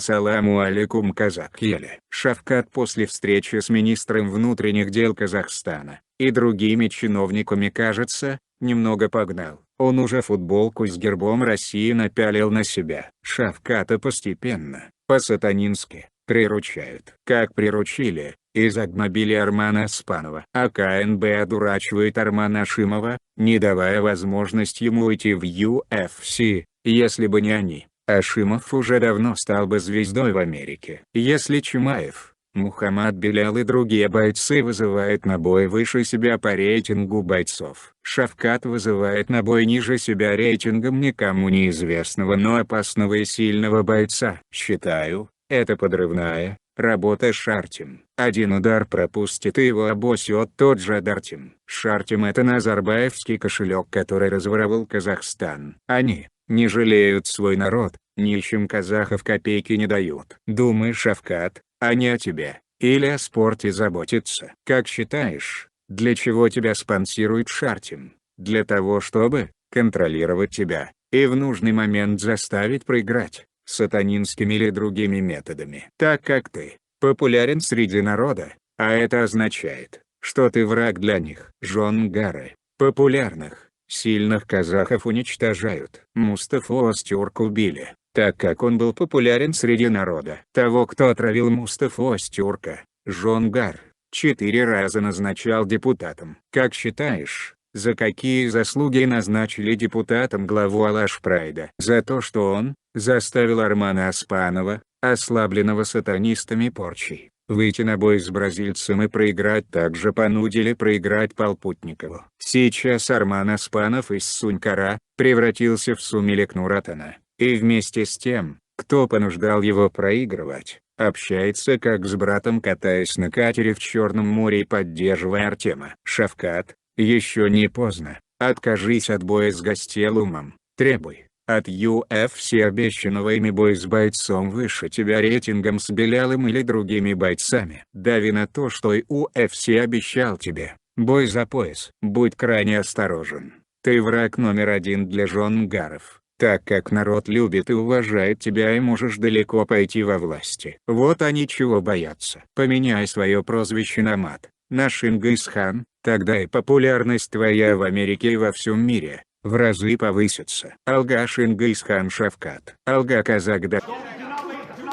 Ассаламу алейкум, казак Еле. Шавкат после встречи с министром внутренних дел Казахстана и другими чиновниками, кажется, немного погнал. Он уже футболку с гербом России напялил на себя. Шавката постепенно, по-сатанински, приручают. Как приручили, и загнобили Армана Аспанова. А КНБ одурачивает Армана Ашимова, не давая возможность ему уйти в UFC. Если бы не они, Ашимов уже давно стал бы звездой в Америке. Если Чимаев, Мухаммад Белял и другие бойцы вызывают на бой выше себя по рейтингу бойцов, Шавкат вызывает на бой ниже себя рейтингом никому неизвестного, но опасного и сильного бойца. Считаю, это подрывная работа Шартим. Один удар пропустит и его обосет тот же Дартим. Шартим — это назарбаевский кошелек, который разворовал Казахстан. Они не жалеют свой народ, нищим казахов копейки не дают. Думаешь, Шавкат, они о тебе, или о спорте заботятся? Как считаешь, для чего тебя спонсирует Шартим? Для того, чтобы контролировать тебя, и в нужный момент заставить проиграть, сатанинскими или другими методами. Так как ты популярен среди народа, а это означает, что ты враг для них. Жонгары, популярных, сильных казахов уничтожают. Мустафу Остюрк убили, так как он был популярен среди народа. Того, кто отравил Мустафу Остюрка, Жонгар, 4 раза назначал депутатом. Как считаешь, за какие заслуги назначили депутатом главу Алаш-Прайда? За то, что он заставил Армана Аспанова, ослабленного сатанистами порчей, выйти на бой с бразильцем и проиграть. Также понудили проиграть Полпутникову. Сейчас Арман Аспанов из Сунькара превратился в Сумилек Нуратана, и вместе с тем, кто понуждал его проигрывать, общается как с братом, катаясь на катере в Черном море и поддерживая Артема. Шавкат, еще не поздно, откажись от боя с Гастелумом, требуй от UFC обещанного ими боя с бойцом выше тебя рейтингом, с Белялом или другими бойцами. Дави на то, что UFC обещал тебе бой за пояс. Будь крайне осторожен, ты враг номер 1 для жонгаров, так как народ любит и уважает тебя, и можешь далеко пойти во власти. Вот они чего боятся. Поменяй свое прозвище на мат, на Шингисхан, тогда и популярность твоя в Америке и во всем мире в разы повысится. Алга Шингисхан Шавкат. Алга казак да.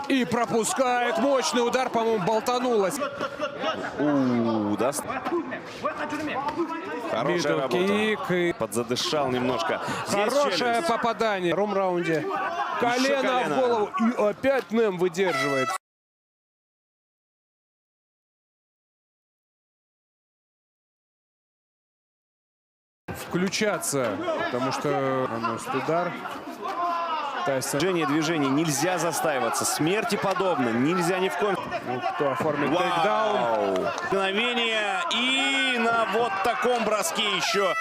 И пропускает мощный удар, по-моему, болтанулась. Даст. Хорошая работа. Подзадышал немножко. Хорошее попадание в втором раунде. Колено в голову. И опять Нэм выдерживает. Включаться, потому что наносит удар. Движение нельзя застаиваться. Смерти подобно. Нельзя ни в коем. Ну, кто оформит тейкдаун. Мгновение. И на вот таком броске еще.